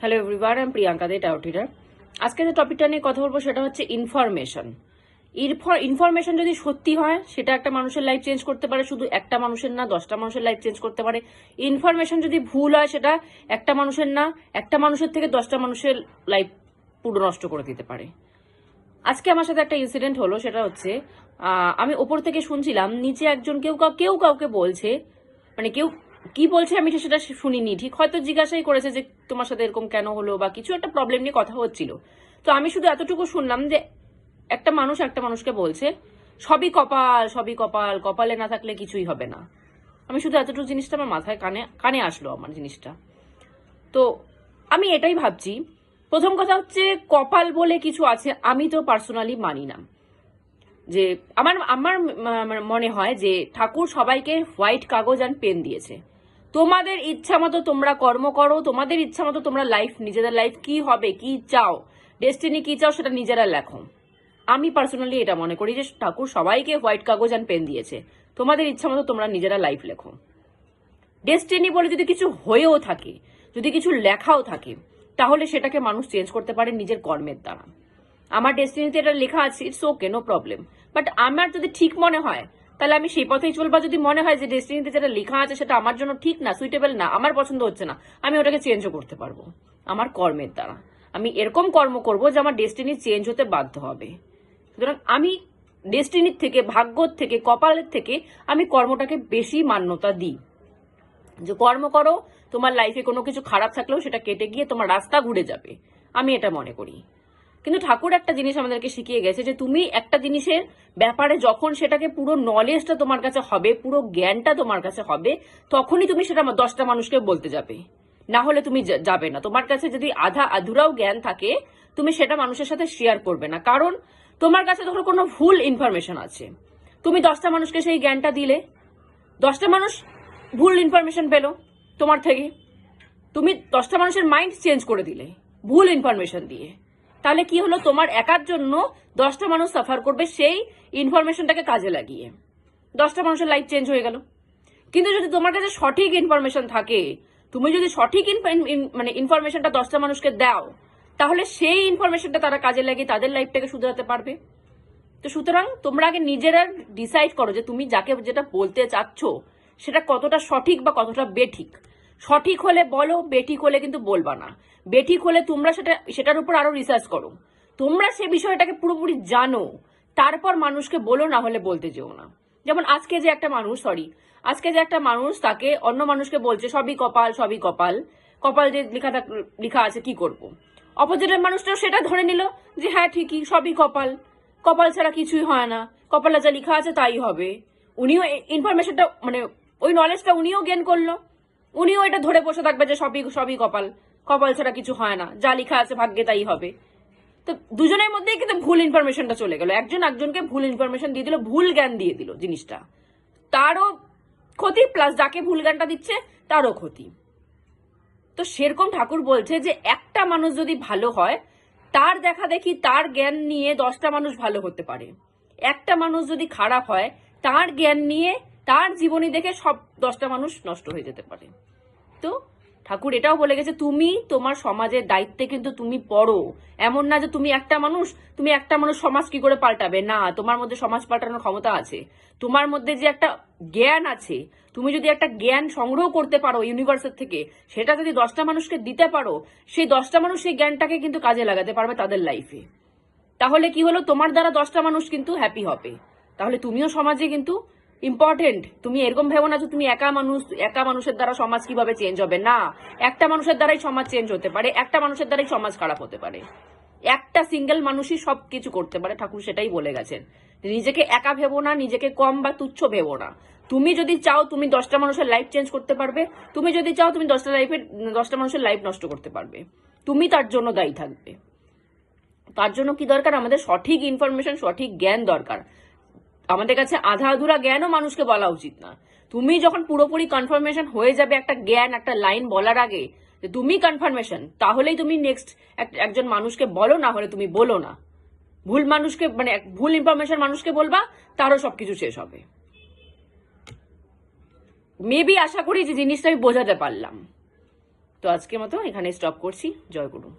Hello everyone, আমি প্রিয়াঙ্কা দে Taro reader. আজকে যে টপিকটা নিয়ে কথা বলবো সেটা হচ্ছে ইনফরমেশন। ইনফরমেশন যদি সত্যি হয় সেটা একটা মানুষের লাইফ চেঞ্জ করতে পারে, শুধু একটা মানুষের না 10টা মানুষের লাইফ চেঞ্জ করতে পারে। ইনফরমেশন যদি ভুল হয় সেটা একটা মানুষের না, একটা মানুষের থেকে 10টা মানুষের লাইফ পুরো নষ্ট করে দিতে পারে। আজকে আমার সাথে একটা ইনসিডেন্ট হলো, সেটা হচ্ছে আমি ওপর থেকে শুনছিলাম নিচে একজন কেউ কাউকে বলছে, মানে কেউ কি বলছে আমি সেটা শুনিনি ঠিক, হয়তো জিজ্ঞাসাই করেছে যে তোমার সাথে এরকম কেন হলো বা কিছু একটা প্রবলেম নিয়ে কথা হচ্ছিল। তো আমি শুধু এতটুকু শুনলাম যে একটা মানুষ একটা মানুষকে বলছে সবই কপাল, সবই কপাল, কপালে না থাকলে কিছুই হবে না। আমি শুধু এতটুকু জিনিসটা আমার মাথায় কানে কানে আসলো আমার জিনিসটা। তো আমি এটাই ভাবছি, প্রথম কথা হচ্ছে কপাল বলে কিছু আছে আমি তো পার্সোনালি মানি না। যে আমার আমার মনে হয় যে ঠাকুর সবাইকে হোয়াইট কাগজ আর পেন দিয়েছে, তোমাদের ইচ্ছা মতো তোমরা কর্ম করো, তোমাদের ইচ্ছা মতো তোমরা লাইফ, নিজেদের লাইফ কি হবে, কি চাও, ডেস্টিনি কি চাও সেটা নিজেরা লেখো। আমি পার্সোনালি এটা মনে করি যে ঠাকুর সবাইকে হোয়াইট কাগজ আর পেন দিয়েছে, তোমাদের ইচ্ছা মতো তোমরা নিজেরা লাইফ লেখো। ডেস্টিনি বলে যদি কিছু হয়েও থাকে, যদি কিছু লেখাও থাকে, তাহলে সেটাকে মানুষ চেঞ্জ করতে পারে নিজের কর্মের দ্বারা। আমার ডেস্টিনিতে এটা লেখা আছে, it's okay, no problem. But আমার যদি ঠিক মনে হয় তাহলে আমি সেই পথেই চলবো। যদি মনে হয় যে ডেস্টিনিতে যেটা লেখা আছে সেটা আমার জন্য ঠিক না, সুইটেবল না, আমার পছন্দ হচ্ছে না, আমি ওটাকে চেঞ্জও করতে পারবো আমার কর্মের দ্বারা। আমি এরকম কর্ম করব যে আমার ডেস্টিনি চেঞ্জ হতে বাধ্য হবে। সুতরাং আমি ডেস্টিনির থেকে, ভাগ্যর থেকে, কপালের থেকে আমি কর্মটাকে বেশি মান্যতা দিই। যে কর্ম করো, তোমার লাইফে কোনো কিছু খারাপ থাকলেও সেটা কেটে গিয়ে তোমার রাস্তা ঘুরে যাবে, আমি এটা মনে করি। কিন্তু ঠাকুর একটা জিনিস আমাদেরকে শিখিয়ে গেছে যে তুমি একটা জিনিসের ব্যাপারে যখন সেটাকে পুরো নলেজটা তোমার কাছে হবে, পুরো জ্ঞানটা তোমার কাছে হবে, তখনই তুমি সেটা 10টা মানুষকে বলতে যাবে, না হলে তুমি যাবে না। তোমার কাছে যদি আধা আধুরাও জ্ঞান থাকে, তুমি সেটা মানুষের সাথে শেয়ার করবে না। কারণ তোমার কাছে ধরো কোনো ভুল ইনফরমেশন আছে, তুমি 10টা মানুষকে সেই জ্ঞানটা দিলে, 10টা মানুষ ভুল ইনফরমেশন পেলো তোমার থেকে, তুমি 10টা মানুষের মাইন্ড চেঞ্জ করে দিলে ভুল ইনফরমেশন দিয়ে। তাহলে কি হলো, তোমার একার জন্য 10টা মানুষ সাফার করবে সেই ইনফরমেশনটাকে কাজে লাগিয়ে, 10টা মানুষের লাইফ চেঞ্জ হয়ে গেল। কিন্তু যদি তোমার কাছে সঠিক ইনফরমেশন থাকে, তুমি যদি সঠিক মানে ইনফরমেশনটা 10টা মানুষকে দাও, তাহলে সেই ইনফরমেশনটা তারা কাজে লাগিয়ে তাদের লাইফটাকে শুধরাতে পারবে। তো সুতরাং তোমরা আগে নিজেরা ডিসাইড করো যে তুমি যাকে যেটা বলতে চাচ্ছ সেটা কতটা সঠিক বা কতটা বেঠিক। সঠিক হলে বলো, বেঠিক হলে কিন্তু বলবা না। বেঠিক হলে তোমরা সেটার উপর আরো রিসার্চ করো, তোমরা সে বিষয়টাকে পুরোপুরি জানো, তারপর মানুষকে বলো, না হলে বলতে যেও না। যেমন আজকে যে একটা মানুষ তাকে অন্য মানুষকে বলছে সবই কপাল, সবই কপাল, কপাল যে লেখা আছে কি করব। অপোজিটের মানুষটাও সেটা ধরে নিল যে হ্যাঁ ঠিকই, সবই কপাল, কপাল ছাড়া কিছুই হয় না, কপালে যা লেখা আছে তাই হবে। উনিও ইনফরমেশনটা, মানে ওই নলেজটা উনিও গেইন করলো, উনিও এটা ধরে বসে থাকবে যে সবই সবই কপাল, কপাল ছাড়া কিছু হয় না, যা লেখা আছে ভাগ্যে তাই হবে। তো দুজনের মধ্যেই কিন্তু ভুল ইনফরমেশনটা চলে গেল, একজন একজনকে ভুল ইনফরমেশন দিয়ে দিল, ভুল জ্ঞান দিয়ে দিল জিনিসটা, তারও ক্ষতি প্লাস যাকে ভুল জ্ঞানটা দিচ্ছে তারও ক্ষতি। তো সেরকম ঠাকুর বলছে যে একটা মানুষ যদি ভালো হয়, তার দেখা দেখি তার জ্ঞান নিয়ে 10টা মানুষ ভালো হতে পারে। একটা মানুষ যদি খারাপ হয়, তার জ্ঞান নিয়ে, তার জীবনী দেখে সব 10টা মানুষ নষ্ট হয়ে যেতে পারে। তো ঠাকুর এটাও বলে গেছে তুমি তোমার সমাজের দায়িত্বে কিন্তু তুমি পড়ো। এমন না যে তুমি একটা মানুষ সমাজ কি করে পাল্টাবে, না, তোমার মধ্যে সমাজ পাল্টানোর ক্ষমতা আছে। তোমার মধ্যে যে একটা জ্ঞান আছে, তুমি যদি একটা জ্ঞান সংগ্রহ করতে পারো ইউনিভার্সের থেকে, সেটা যদি 10টা মানুষকে দিতে পারো, সেই 10টা মানুষ সেই জ্ঞানটাকে কিন্তু কাজে লাগাতে পারবে তাদের লাইফে। তাহলে কি হলো, তোমার দ্বারা 10টা মানুষ কিন্তু হ্যাপি হবে। তাহলে তুমিও সমাজে কিন্তু ইম্পর্টেন্ট। তুমি এরকম ভেবো না যে তুমি একা মানুষের দ্বারা সমাজ কিভাবে চেঞ্জ হবে, না, একটা মানুষের দ্বারাই সমাজ চেঞ্জ হতে পারে, একটা মানুষের দ্বারাই সমাজ খারাপ হতে পারে। একটা সিঙ্গেল মানুষই সবকিছু করতে পারে, ঠাকুর সেটাই বলে গেছেন। নিজেকে একা ভেবো না, নিজেকে কম বা তুচ্ছ ভেবো না। তুমি যদি চাও তুমি 10টা মানুষের লাইফ চেঞ্জ করতে পারবে, তুমি যদি চাও তুমি 10টা মানুষের লাইফ নষ্ট করতে পারবে, তুমি তার জন্য দায়ী থাকবে। তার জন্য কি দরকার, আমাদের সঠিক ইনফরমেশন, সঠিক জ্ঞান দরকার। আমাদের কাছে আধা আধুরা জ্ঞানও মানুষকে বলা উচিত না। তুমি যখন পুরোপুরি কনফার্মেশন হয়ে যাবে একটা জ্ঞান, একটা লাইন বলার আগে যে তুমি কনফার্মেশন, তাহলেই তুমি নেক্সট একজন মানুষকে বলো, না হলে তুমি বলো না। ভুল মানুষকে, মানে ভুল ইনফরমেশন মানুষকে বলবা, তারও সবকিছু শেষ হবে। মেবি আশা করি যে জিনিসটা আমি বোঝাতে পারলাম। তো আজকের মতো এখানে স্টপ করছি। জয় গুরু।